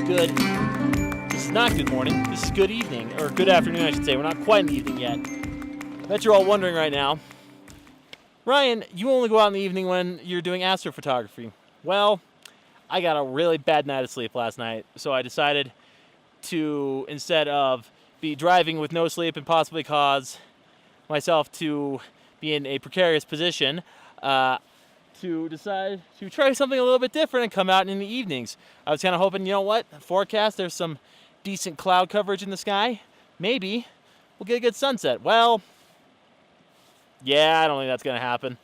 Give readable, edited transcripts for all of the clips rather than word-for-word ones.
Good. This is not good morning. This is good evening, or good afternoon, I should say. We're not quite in the evening yet. I bet you're all wondering right now, Ryan, you only go out in the evening when you're doing astrophotography. Well, I got a really bad night of sleep last night, so I decided to, instead of be driving with no sleep and possibly cause myself to be in a precarious position, to decide to try something a little bit different and come out in the evenings. I was kind of hoping, you know what, forecast, there's some decent cloud coverage in the sky. Maybe we'll get a good sunset. Well, yeah, I don't think that's going to happen.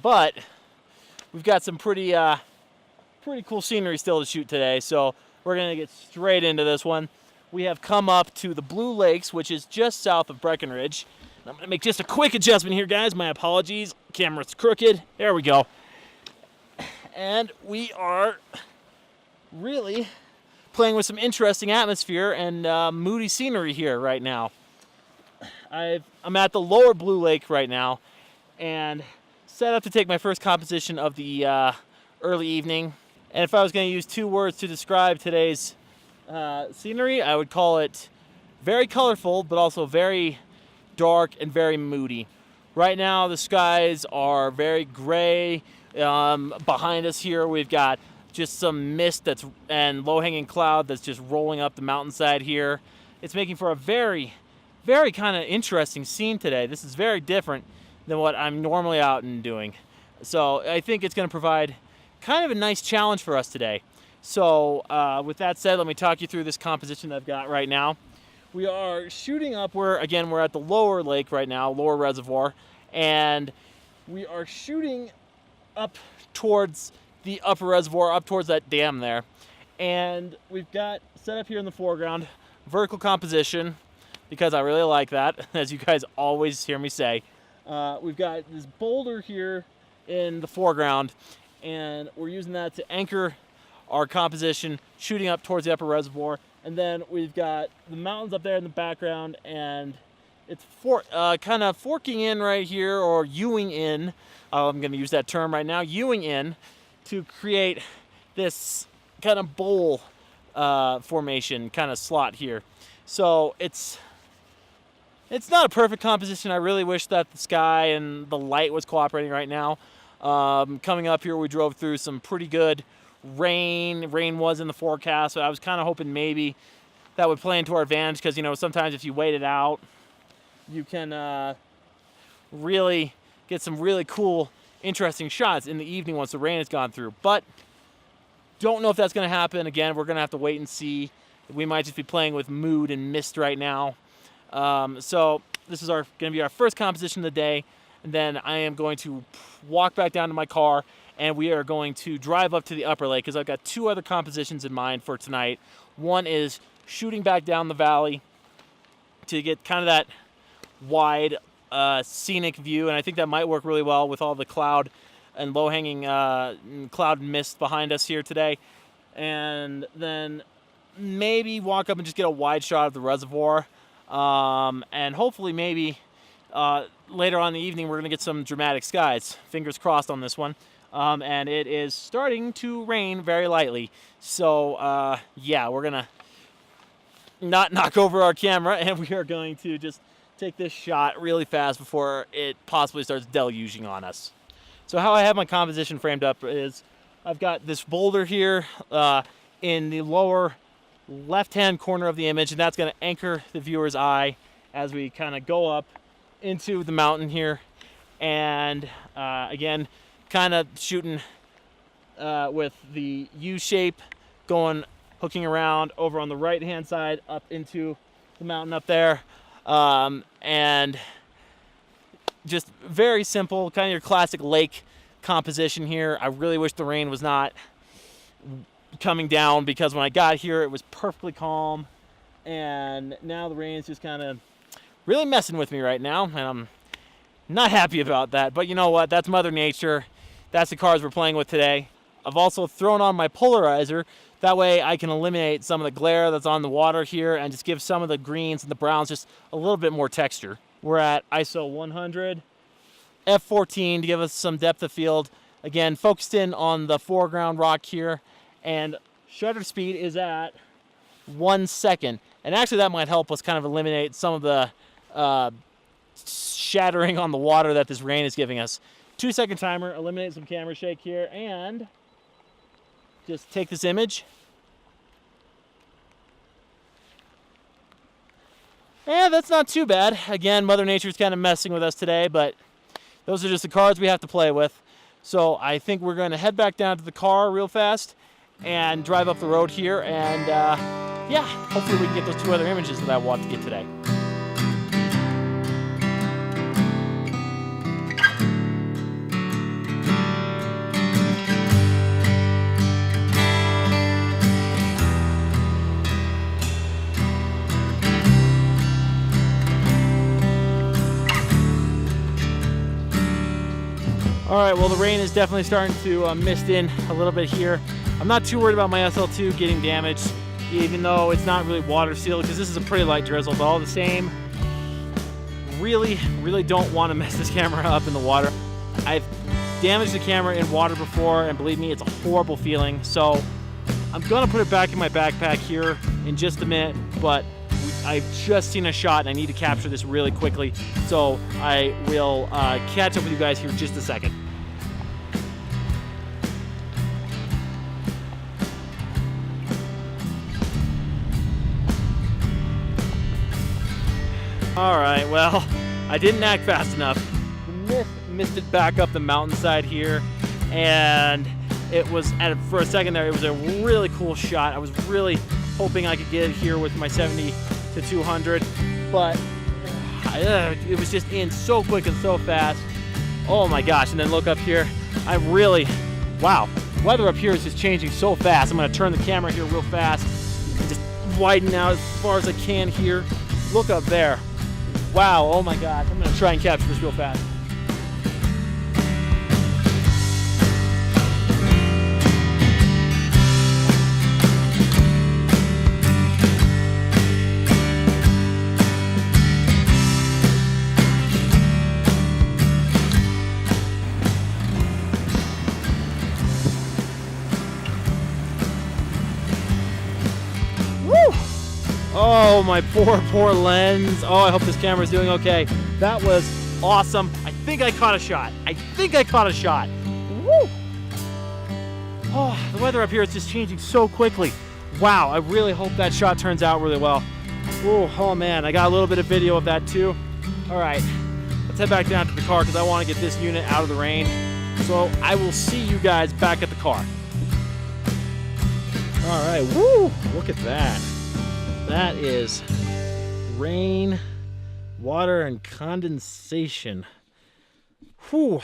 But we've got some pretty cool scenery still to shoot today, so we're going to get straight into this one. We have come up to the Blue Lakes, which is just south of Breckenridge. I'm going to make just a quick adjustment here, guys. My apologies. Camera's crooked. There we go. And we are really playing with some interesting atmosphere and moody scenery here right now. I'm at the lower Blue Lake right now and set up to take my first composition of the early evening. And if I was going to use two words to describe today's scenery, I would call it very colorful, but also very dark and very moody. Right now, the skies are very gray. Behind us here, we've got just some mist and low-hanging cloud that's just rolling up the mountainside here. It's making for a very, very kind of interesting scene today. This is very different than what I'm normally out and doing. So I think it's going to provide kind of a nice challenge for us today. So with that said, let me talk you through this composition that I've got right now. We are shooting up we're at the lower lake right now, lower reservoir, and we are shooting up towards the upper reservoir, up towards that dam there. And we've got set up here in the foreground, vertical composition, because I really like that, as you guys always hear me say. We've got this boulder here in the foreground, and we're using that to anchor our composition, shooting up towards the upper reservoir. And then we've got the mountains up there in the background, and it's kind of forking in right here, or Ewing in. I'm going to use that term right now, Ewing in, to create this kind of bowl formation kind of slot here. So it's not a perfect composition. I really wish that the sky and the light was cooperating right now. Coming up here, we drove through some pretty good rain. Rain was in the forecast, so I was kind of hoping maybe that would play into our advantage, because, you know, sometimes if you wait it out, you can really get some really cool, interesting shots in the evening once the rain has gone through. But don't know if that's going to happen. Again, we're going to have to wait and see. We might just be playing with mood and mist right now. So this is going to be our first composition of the day, and then I am going to walk back down to my car, and we are going to drive up to the upper lake, because I've got two other compositions in mind for tonight. One is shooting back down the valley to get kind of that wide scenic view, and I think that might work really well with all the cloud and low-hanging cloud mist behind us here today. And then maybe walk up and just get a wide shot of the reservoir, and hopefully maybe later on in the evening we're going to get some dramatic skies. Fingers crossed on this one. And it is starting to rain very lightly. So, yeah, we're going to not knock over our camera, and we are going to just take this shot really fast before it possibly starts deluging on us. So how I have my composition framed up is I've got this boulder here in the lower left-hand corner of the image, and that's going to anchor the viewer's eye as we kind of go up into the mountain here. And, again, kind of shooting with the U shape, hooking around over on the right hand side up into the mountain up there, and just very simple, kind of your classic lake composition here. I really wish the rain was not coming down, because when I got here it was perfectly calm, and now the rain is just kind of really messing with me right now, and I'm not happy about that. But you know what? That's Mother Nature. That's the cards we're playing with today. I've also thrown on my polarizer. That way I can eliminate some of the glare that's on the water here and just give some of the greens and the browns just a little bit more texture. We're at ISO 100, F14 to give us some depth of field. Again, focused in on the foreground rock here, and shutter speed is at 1 second. And actually that might help us kind of eliminate some of the shattering on the water that this rain is giving us. 2-second timer, eliminate some camera shake here, and just take this image. Yeah, that's not too bad. Again, Mother Nature's kind of messing with us today, but those are just the cards we have to play with. So I think we're going to head back down to the car real fast and drive up the road here, and yeah, hopefully we can get those 2 other images that I want to get today. All right, well, the rain is definitely starting to mist in a little bit here. I'm not too worried about my SL2 getting damaged, even though it's not really water sealed, because this is a pretty light drizzle, but all the same, really don't want to mess this camera up in the water. I've damaged the camera in water before, and believe me, it's a horrible feeling. So I'm gonna put it back in my backpack here in just a minute, but I've just seen a shot and I need to capture this really quickly. So I will catch up with you guys here in just a second. All right, well, I didn't act fast enough. The mist misted back up the mountainside here, and it was, for a second there, it was a really cool shot. I was really hoping I could get it here with my 70 to 200, but it was just in so quick and so fast. Oh my gosh, and then look up here. Wow, weather up here is just changing so fast. I'm gonna turn the camera here real fast and just widen out as far as I can here. Look up there. Wow, oh my gosh, I'm gonna try and capture this real fast. Oh, my poor lens. Oh, I hope this camera's doing okay. That was awesome. I think I caught a shot. Woo! Oh, the weather up here is just changing so quickly. Wow, I really hope that shot turns out really well. Oh man, I got a little bit of video of that too. All right, let's head back down to the car because I want to get this unit out of the rain. So I will see you guys back at the car. All right, woo, look at that. That is rain, water, and condensation. Whew.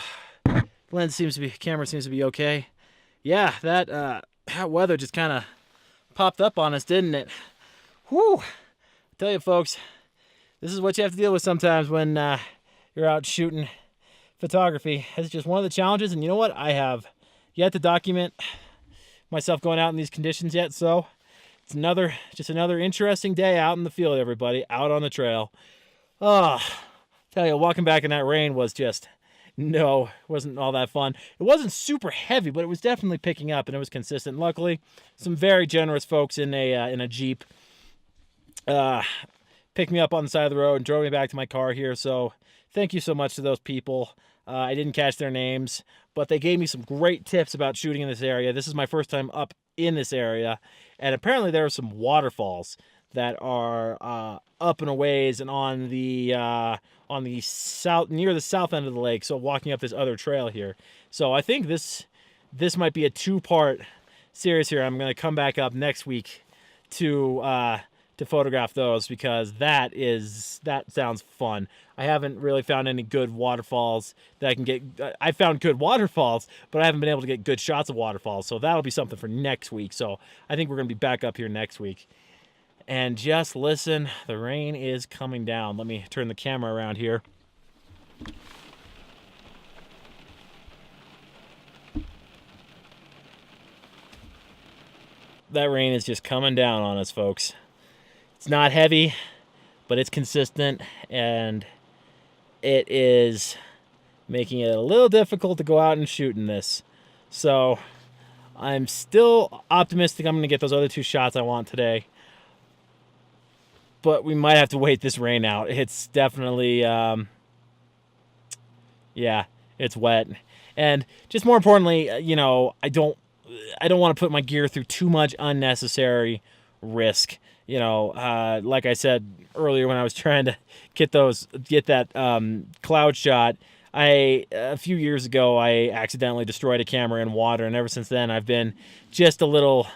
Camera seems to be okay. Yeah, that weather just kind of popped up on us, didn't it? Whew. I tell you, folks, this is what you have to deal with sometimes when you're out shooting photography. It's just one of the challenges, and you know what? I have yet to document myself going out in these conditions yet, so it's just another interesting day out in the field, everybody, out on the trail. Oh, tell you, walking back in that rain was wasn't all that fun. It wasn't super heavy, but it was definitely picking up, and it was consistent. Luckily, some very generous folks in a Jeep picked me up on the side of the road and drove me back to my car here. So thank you so much to those people. I didn't catch their names, but they gave me some great tips about shooting in this area. This is my first time up in this area, and apparently there are some waterfalls that are up and a ways and on the south, near the south end of the lake. So walking up this other trail here. So I think this might be a 2-part series here. I'm going to come back up next week to to photograph those, because that sounds fun. I haven't really found any good waterfalls that I can get. I found good waterfalls, but I haven't been able to get good shots of waterfalls. So that'll be something for next week. So I think we're going to be back up here next week. And just listen, the rain is coming down. Let me turn the camera around here. That rain is just coming down on us, folks. It's not heavy, but it's consistent, and it is making it a little difficult to go out and shoot in this. So I'm still optimistic I'm going to get those other 2 shots I want today. But we might have to wait this rain out. It's definitely, yeah, it's wet. And just more importantly, you know, I don't want to put my gear through too much unnecessary risk. You know, like I said earlier when I was trying to get that cloud shot, a few years ago I accidentally destroyed a camera in water, and ever since then I've been just a little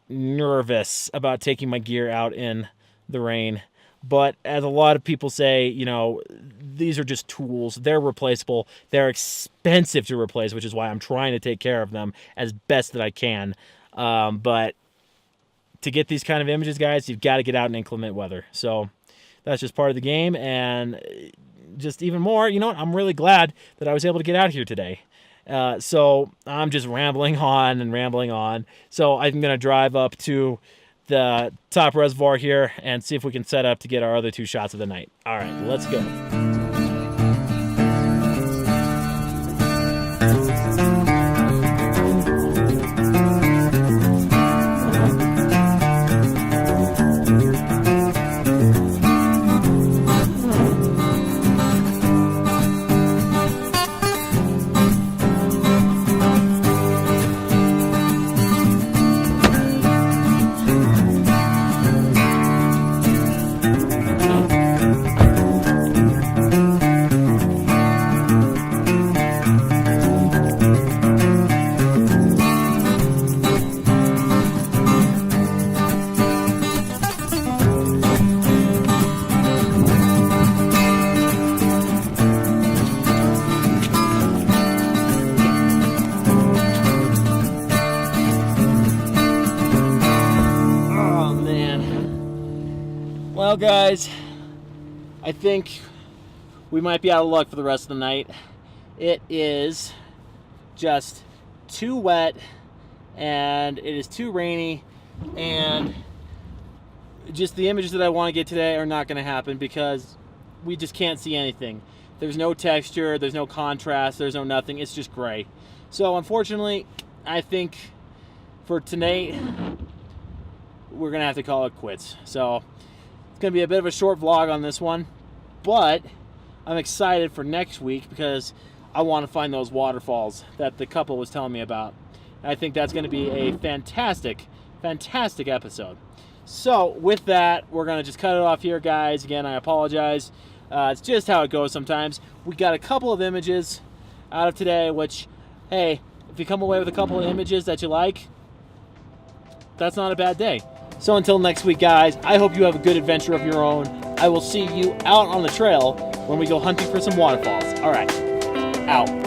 nervous about taking my gear out in the rain. But as a lot of people say, you know, these are just tools. They're replaceable. They're expensive to replace, which is why I'm trying to take care of them as best that I can. But to get these kind of images, guys, you've got to get out in inclement weather. So that's just part of the game. And just even more, you know what? I'm really glad that I was able to get out here today. So I'm just rambling on and rambling on. So I'm going to drive up to the top reservoir here and see if we can set up to get our other 2 shots of the night. All right, let's go. Well, guys, I think we might be out of luck for the rest of the night. It is just too wet, and it is too rainy, and just the images that I want to get today are not going to happen because we just can't see anything. There's no texture, there's no contrast, there's no nothing. It's just gray. So unfortunately, I think for tonight, we're going to have to call it quits. So it's going to be a bit of a short vlog on this one, but I'm excited for next week because I want to find those waterfalls that the couple was telling me about. I think that's going to be a fantastic, fantastic episode. So with that, we're going to just cut it off here, guys. Again, I apologize. It's just how it goes sometimes. We got a couple of images out of today, which, hey, if you come away with a couple of images that you like, that's not a bad day. So until next week, guys, I hope you have a good adventure of your own. I will see you out on the trail when we go hunting for some waterfalls. All right, out.